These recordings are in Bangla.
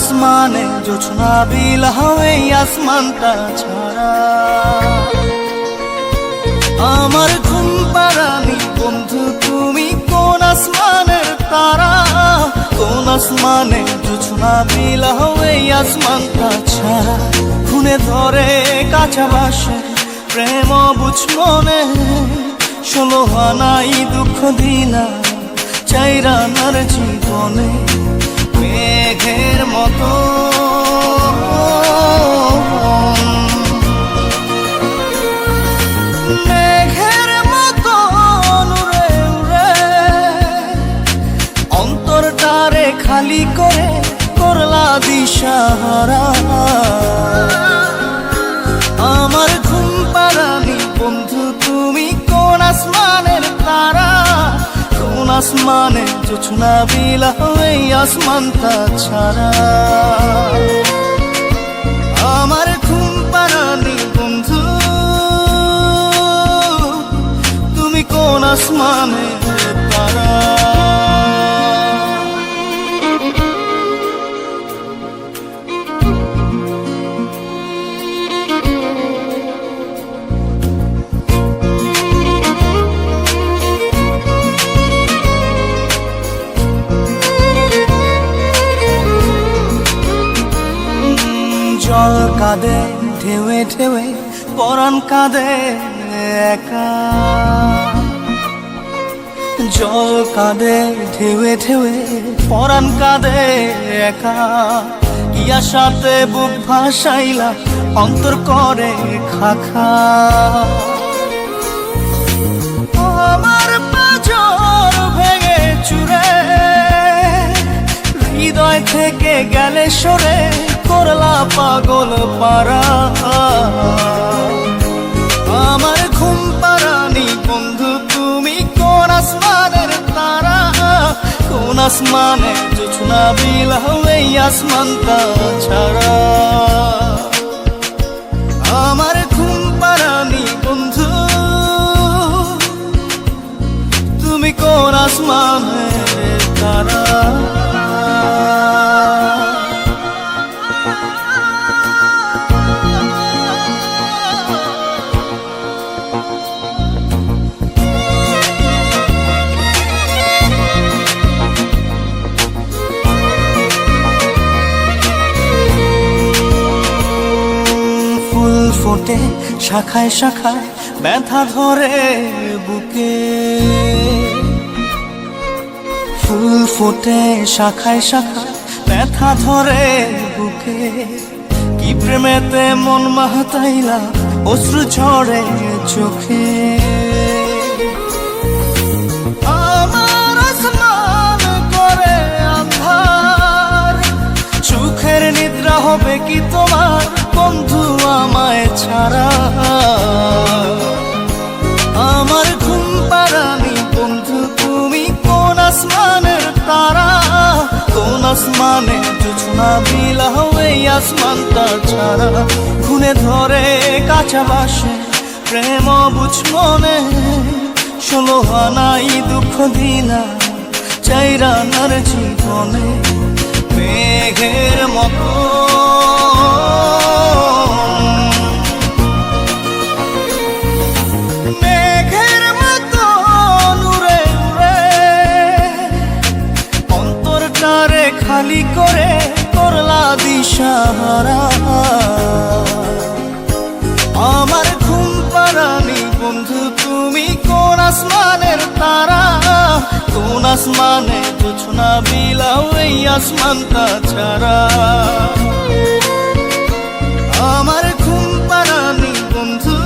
আসমানে জোছনা বিলাহ এই আসমানটা ছাড়া। আমার ঘুম পাড়ানি বন্ধু তুমি কোন আসমানের তারা, কোন আসমানে জোছনা বিলাহ এই আসমানটা ছাড়া। খুনে ধরে কাঁচা বাসে প্রেম বুঝ মনে, 16 আনাই দুঃখ দিলা চাইরানার জীবনে। মেঘের মতো মেঘের মতো উড়ে উড়ে অন্তরটারে খালি করে করলা দিশাহারা। আমার ঘুম পাড়ানি বন্ধু তুমি কোন আসমানের তারা, কোন আসমানে জোছনা বিলাহ এই আসমানটা ছাড়া। আমার ঘুম পাড়ানি বন্ধু তুমি কোন আসমানের তারা। জল কাঁদে ঢেউে ঢেউে পরাণ কাঁদে একা, জল কাঁদে ঢেউে ঢেউে পরাণ কাঁদে একা। কি আশাতে বুক ভাসাইলা অন্তর করে খাখা। আমার পাঁজর ভেঙে চুরে হৃদয় থেকে গেলে সরে করলা পাগল পারা। আমার ঘুম পাড়ানি বন্ধু তুমি কোন আসমানের তারা, কোন আসমানে জোছনা বিলাহ এই আসমানটা ছাড়া। আমার ঘুম পাড়ানি বন্ধু তুমি কোন আসমানের তারা। ফোটে শাখায় শাখায় ব্যথা ধরে বুকে, ফুল ফোটে শাখায় শাখায় ব্যথা ধরে বুকে। কি প্রেমেতে মন মাতাইলা অশ্রু ঝরে চোখে। আমার আসমান করে আন্ধার, সুখের নিদ্রা হবে কি তোমার বন্ধু আমায় ছাড়া। আমার ঘুম পাড়ানি বন্ধু তুমি কোন আসমানের তারা, কোন আসমানে জোছনা বিলাহ এই আসমানটা ছাড়া। খুনে ধরে কাঁচা বাসে প্রেম বুঝ মনে, 16 আনাই দুঃখ দিলা চাইরানার জীবনে। মেঘের মতো মেঘের মতো উড়ে উড়ে অন্তরটারে খালি করে করলা দিশাহারা। আমার ঘুম পাড়ানি বন্ধু তুমি কোন আসমানের তারা, কোন আসমানে জোছনা বিলাহ এই আসমানটা ছাড়া। আমার ঘুম পাড়ানি বন্ধু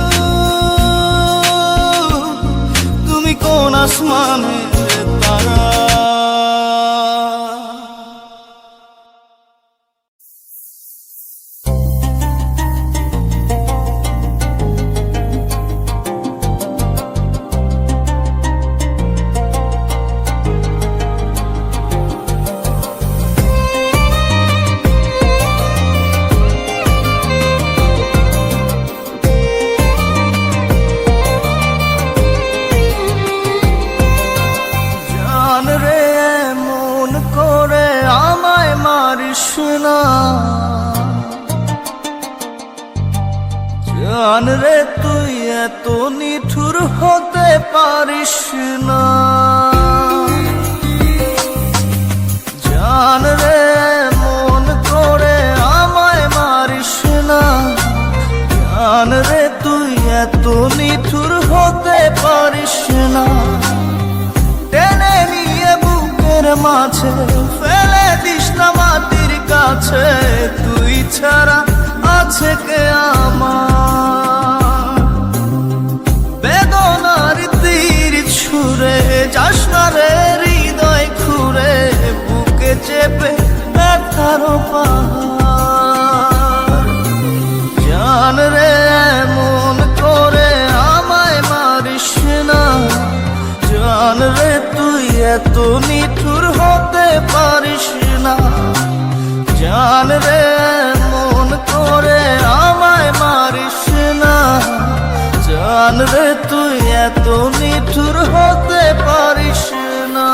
তুমি কোন আসমানের তারা। পারিস না। জান রে তুই এত নিঠুর হতে পারিস না। জান রে মন করে আমায় মারিস না। জান রে তুই এত নিঠুর হতে পারিস না। টেনে নিয়ে বুকের মাঝে ফেলে দিস না মাটির কাছে। তুই ছাড়া আছে কে আমার? বেদনার তীর ছুঁড়ে যাস না রে হৃদয় খুঁড়ে, বুকে চেপে ব্যথার পাহাড়। জান রে মন করে আমায় মারিস না। জান রে তুই এত নিঠুর হতে পারিস না। জান রে মন করে আমায় মারিস না। জান রে তুই এত নিঠুর হতে পারিস না।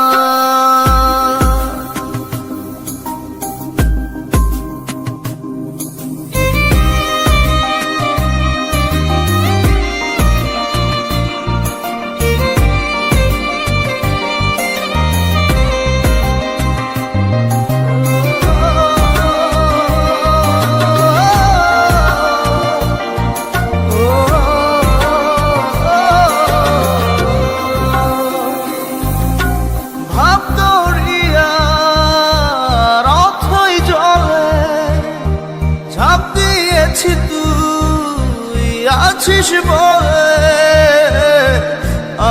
তুই আছিস বলে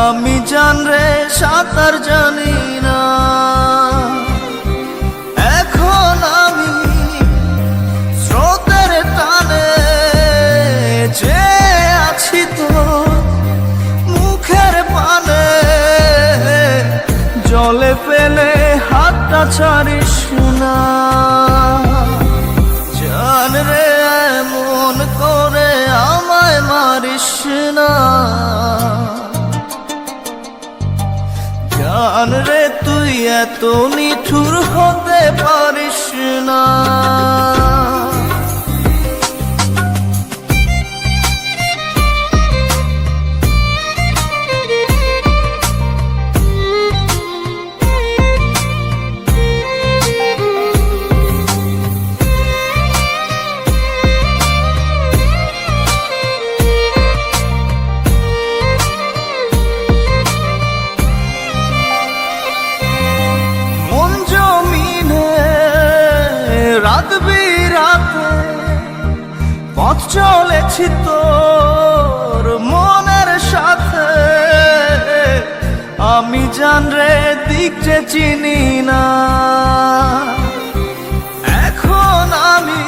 আমি জান রে সাঁতার জানি না। এখন আমি স্রোতের টানে যে আছি তো মুখের পানে। জলে ফেলে হাতটা ছাড়িস না। জান রে মন করে আমায় মারিস না। জান রে তুই এত নিঠুর হতে পারিস না। রাত বিরাতে পথ চলেছি তোর মনের সাথে। আমি জান রে দিক যে চিনি না। এখন আমি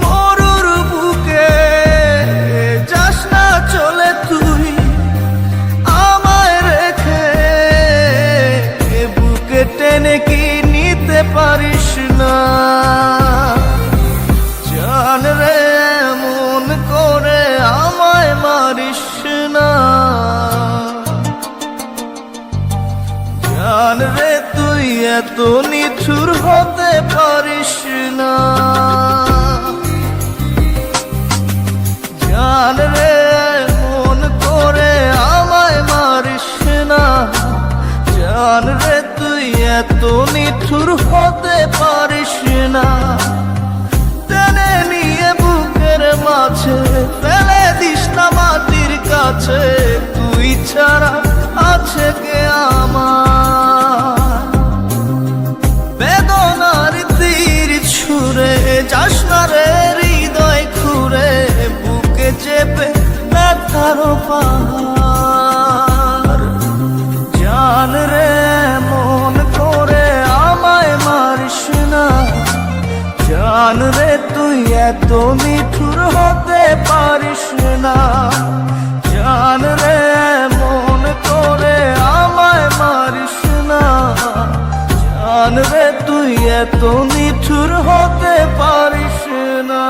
মরুর বুকে যাস না চলে তুই আমায় রেখে। বুকে টেনে কি নিতে পারিস না। জান রে মন করে আমায় মারিস না। জান রে তুই এত নিঠুর হতে পারিস না। জান রে মন করে আমায় মারিস না। জান রে তুই এত নিঠুর হতে পারিস না। টেনে নিয়ে বুকের মাঝে ফেলে দিস না মাটির কাছে। তুই ছাড়া আছে কে আমার? বেদনার তীর ছুঁড়ে যাস না রে হৃদয় খুঁড়ে, বুকে চেপে ব্যথার পাহাড়। জান রে মন করে আমায় মারিস না। জান রে তুই এত নিঠুর হতে পারিস না। জান রে মন করে আমায় মারিস না। জান রে তুই এত নিঠুর হতে পারিস না।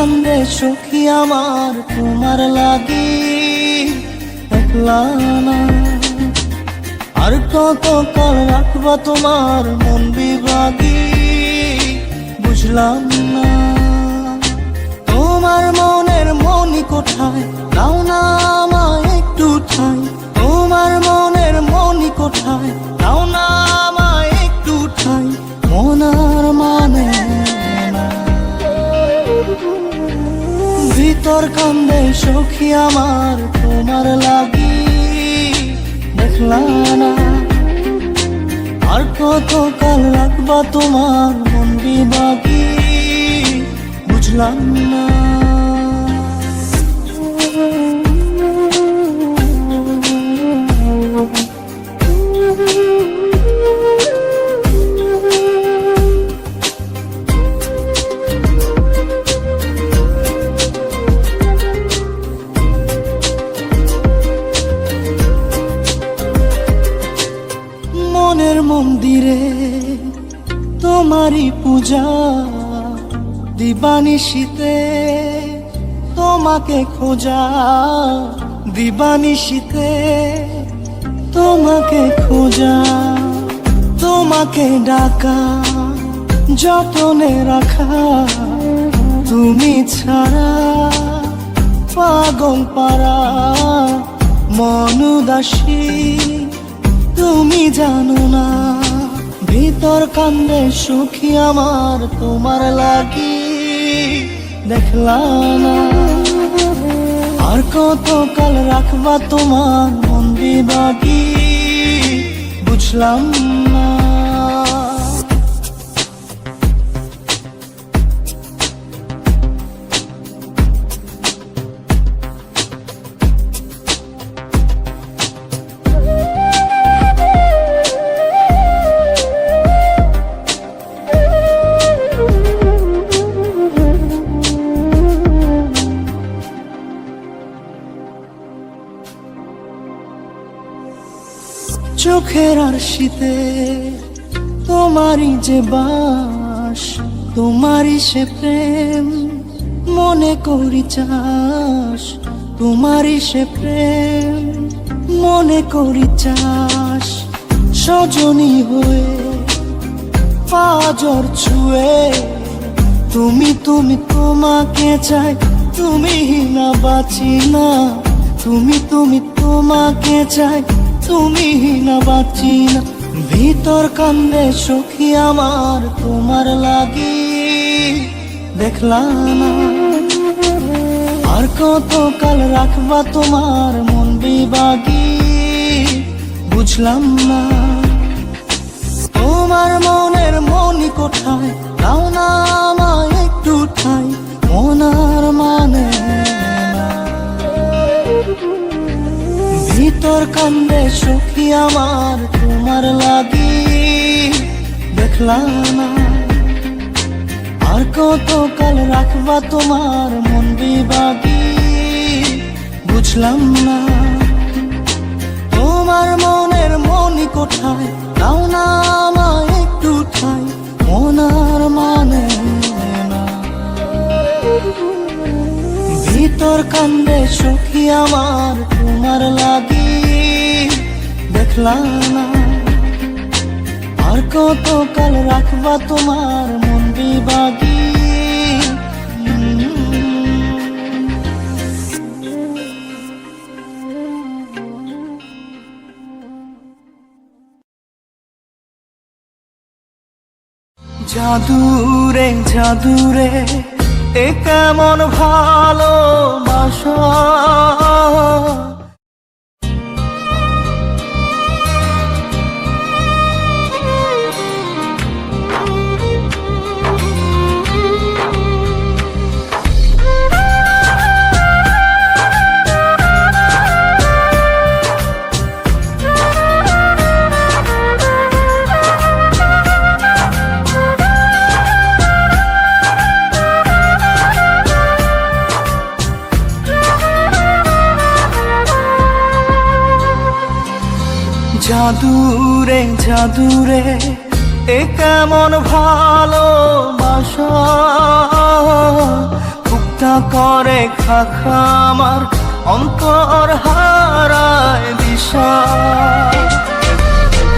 কান্দে সখী আমার তোমার লাগি একলা না। আর কত কাল রাখবা তোমার মন বিভাগী বুঝলাম না। তোমার মনের মনি কোঠায় দাও না আমায় একটু ঠাই। তোমার মনের মনি কোঠায় দাও না আমায় একটু ঠাই। মনার মানে না। ভিতর কান্দে সখী আমার তোমার লাগি দেখলা না। আর কত কাল রাখবা তোমার মন বিভাগী বুঝলাম না। মনের মন্দিরে তোমারই পূজা দিবানিশীতে তোমাকে খোঁজা। দিবানিশীতে তোমাকে খোঁজা। তোমাকে ডাকা যতনে রাখা। তুমি ছাড়া পাগল পারা মন উদাসী তুমি জানো না। ভিতর কান্দে সখী আমার তোমার লাগি দেখলা না। আর কত কাল রাখবা তোমার মন বিভাগী বুঝলাম না। চোখের আরশিতে তোমারই যে বাস। তোমারই সে প্রেম মনে করি চাস। তোমারই সে প্রেম মনে করি চাস। সজনী হয়ে পাজর ছুঁয়ে তুমি তুমি তোমাকে চাই। তুমি না বাঁচি না। তুমি তুমি তোমাকে চাই। তুমি না বাঁচি না। ভিতর কান্দে সখী আমার তোমার লাগি দেখলা না। আর কত কাল রাখবা তোমার মন বিভাগী বুঝলাম না। তোমার মনের মনি কোঠায় দাও না আমায় একটু ঠাই। মনার মানে না। ভিতর কান্দে সখী আমার তোমার লাগি দেখলা না। আর কত কাল রাখবা তোমার মন বিভাগী বুঝলাম না। তোমার মনের মনি কোঠায় দাও না আমায় একটু ঠাই। মনার মানে না। ভিতর কান্দে সখী আমার তোমার লাগি দেখলা না। আর কত কাল রাখবা তোমার মন বিভাগী। জাদুরে জাদুরে এ কেমন ভালোবাসা। জাদুরে জাদুরে এ কেমন ভালোবাসা। খুব বুকটা করে খাখা আমার অন্তর হারায় দিশা।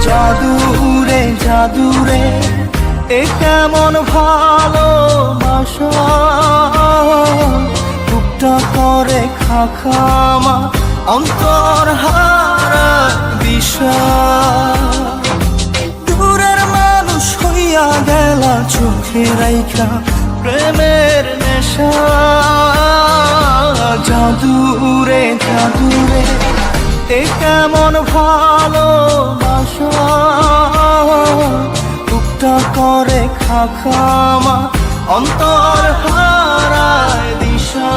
জাদুরে জাদুরে এ কেমন ভালোবাসা, বুকটা করে খাখা আমার অন্তর হারায় দিশা। দূরের মানুষ হইয়া গেলা চোখে রাইখা প্রেমের নেশা। জাদুরে জাদুরে এ কেমন ভালোবাসা, বুকটা করে খাখা আমার অন্তর হারায় দিশা।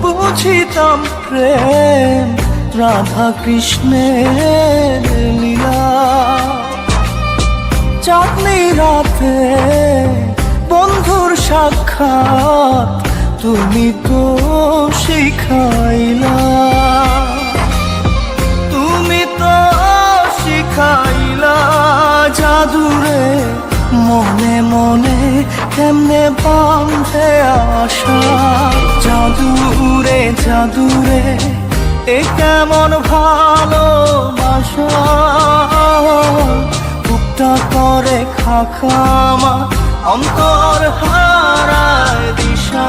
বুঝিতাম প্রেম রাধা কৃষ্ণের লীলা, চাঁদনি রাতে বন্ধুর সাক্ষাৎ তুমি তো শিখাইলা। তুমি তো শিখাইলা জাদুরে মনে মনে কেমনে বাঁধে আশা। জাদুরে জাদুরে এ কেমন ভালোবাসা, বুকটা করে খাখা আমার অন্তর হারায় দিশা।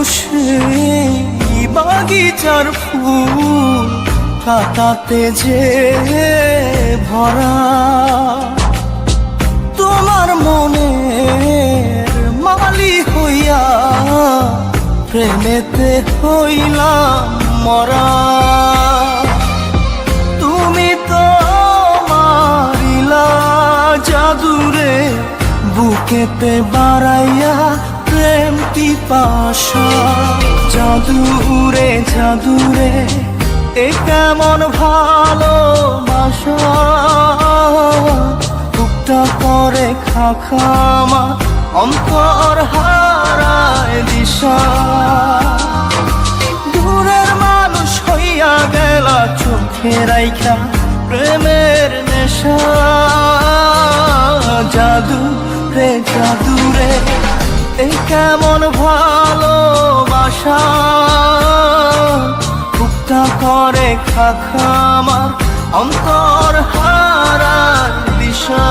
সেই বাগিচার ফুল কাটাতে যে ভরা, তোমার মনের মালি হইয়া প্রেমেতে হইলাম মরা। তুমি তো মারিলা জাদুরে বুকেতে বাড়াইয়া প্রেম পিপাসা। জাদুরে জাদুরে এ কেমন ভালোবাসা, বুকটা করে খাখা আমার অন্তর হারায় দিশা। দূরের মানুষ হইয়া গেলা চোখে রাইখা প্রেমের নেশা। জাদুরে জাদুরে এই কেমন ভালোবাসা, বুকটা করে খাখা আমার অন্তর হারায় দিশা।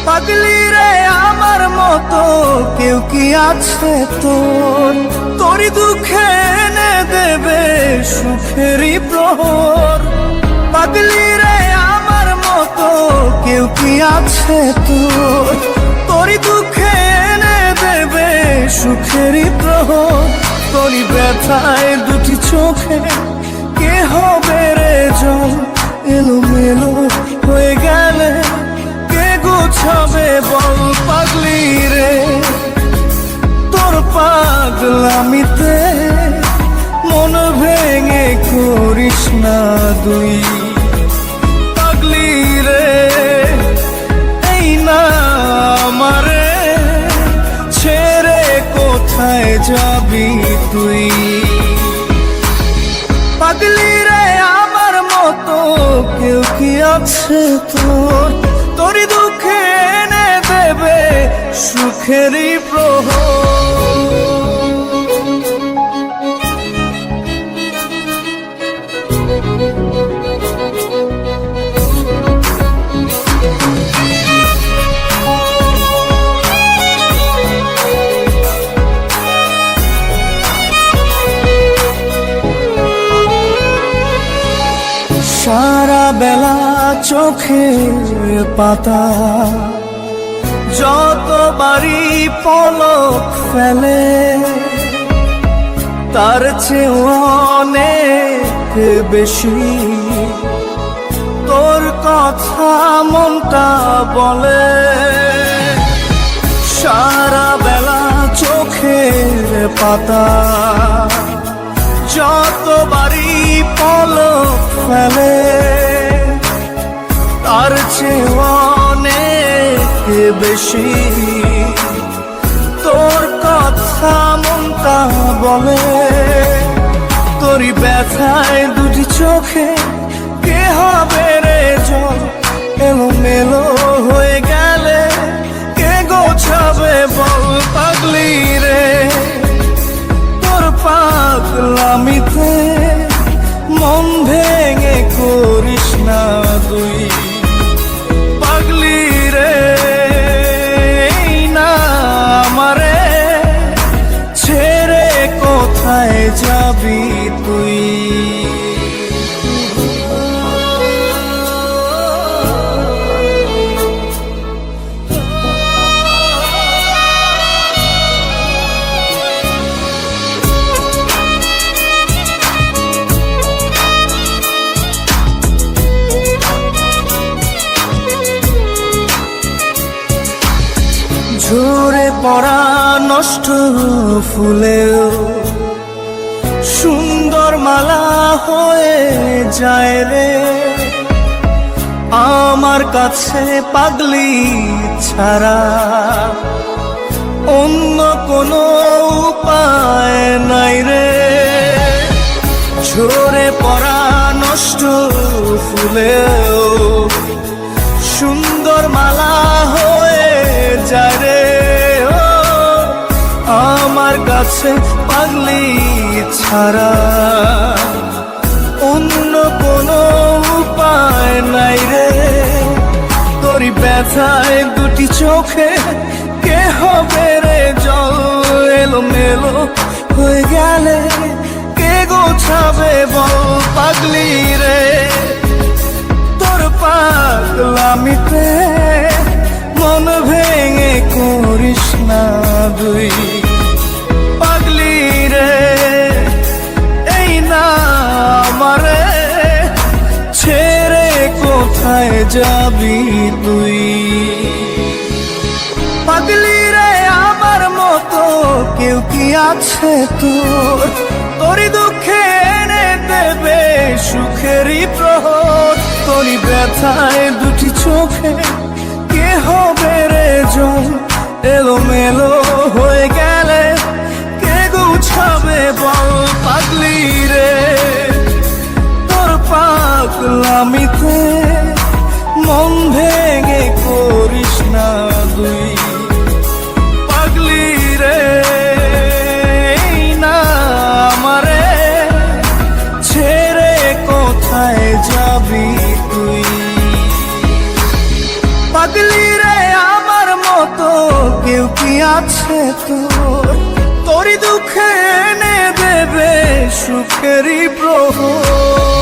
পাগলি রে আমার মতো কেউ কি আছে তোর, তোরই দুঃখে এনে দেবে সুখেরই প্রহর। পাগলি রে আমার মতো কেউ কি আছে তোর, তোরই দুঃখে এনে দেবে সুখেরই প্রহর। তোরই ব্যথায় দুটি চোখে কে হবে রে জল, এলোমেলো হয়ে গেলে কে গোছাবে বল পাগলি রে। পাগলামিতে মন ভেঙে করিস না দুই। পাগলি রে এই না আমারে ছেড়ে কোথায় যাবি তুই। পাগলি রে আমার মতো কেউ কি আছে তোর, তোরই দুঃখে এনে দেবে সুখেরই প্রহর। সারা বেলা চোখের পাতা যতবারই পলক ফেলে, তার চেয়ে অনেক বেশি তোর কথা মনটা বলে। সারা বেলা চোখের পাতা যতবারই পলক ফেলে, তার চেয়ে অনেক বেশি তোর কথা মনটা বলে। তোরই ব্যথায় দুটি চোখে কে হবে রে জল, এলোমেলো হয়ে গেলে কে গোছাবে বল। পাগলি রে তোর পাগলামিতে মন ভেঙে করিস না তুই। পাগলি রে এই না আমারে ছেড়ে কোথায় যাবি তুই। ঝরে পড়া নষ্ট ফুলেও সুন্দর মালা হয়ে যায় রে আমার কাছে। পাগলি ছাড়া অন্য কোনো উপায় নাই রে। ঝরে পড়া নষ্ট ফুলেও সুন্দর মালা হয়ে যায় রে আমার কাছে। পাগলি ছাড়া অন্য কোনো উপায় নাই রে। তোরই ব্যথায় দুটি চোখে কে হবে রে জল, এলোমেলো হয়ে গেলে কে গোছাবে বল। পাগলি রে তোর পাগলামিতে মন ভেঙে করিস না দুই। পাগলি রে এই না আমারে ছেড়ে কোথায় যাবি তুই। পাগলি রে আমার মতো কেউ কি আছে তোর, তোরই দুঃখে এনে দেবে সুখেরই প্রহর। তোরই ব্যথায় দুটি চোখে কে হবে রে জল, এলোমেলো হয়ে গেলে কে গুছাবে বল। পাগলি রে তোর পাগলামিতে মন ভেঙে করিস না দুই। পাগলি রে এই না আমারে ছেড়ে কোথায় যাবি তুই। পাগলি রে আমার মতো কেউ কি আছে তোর, তোরই দুঃখে এনে দেবে সুখেরই প্রহর।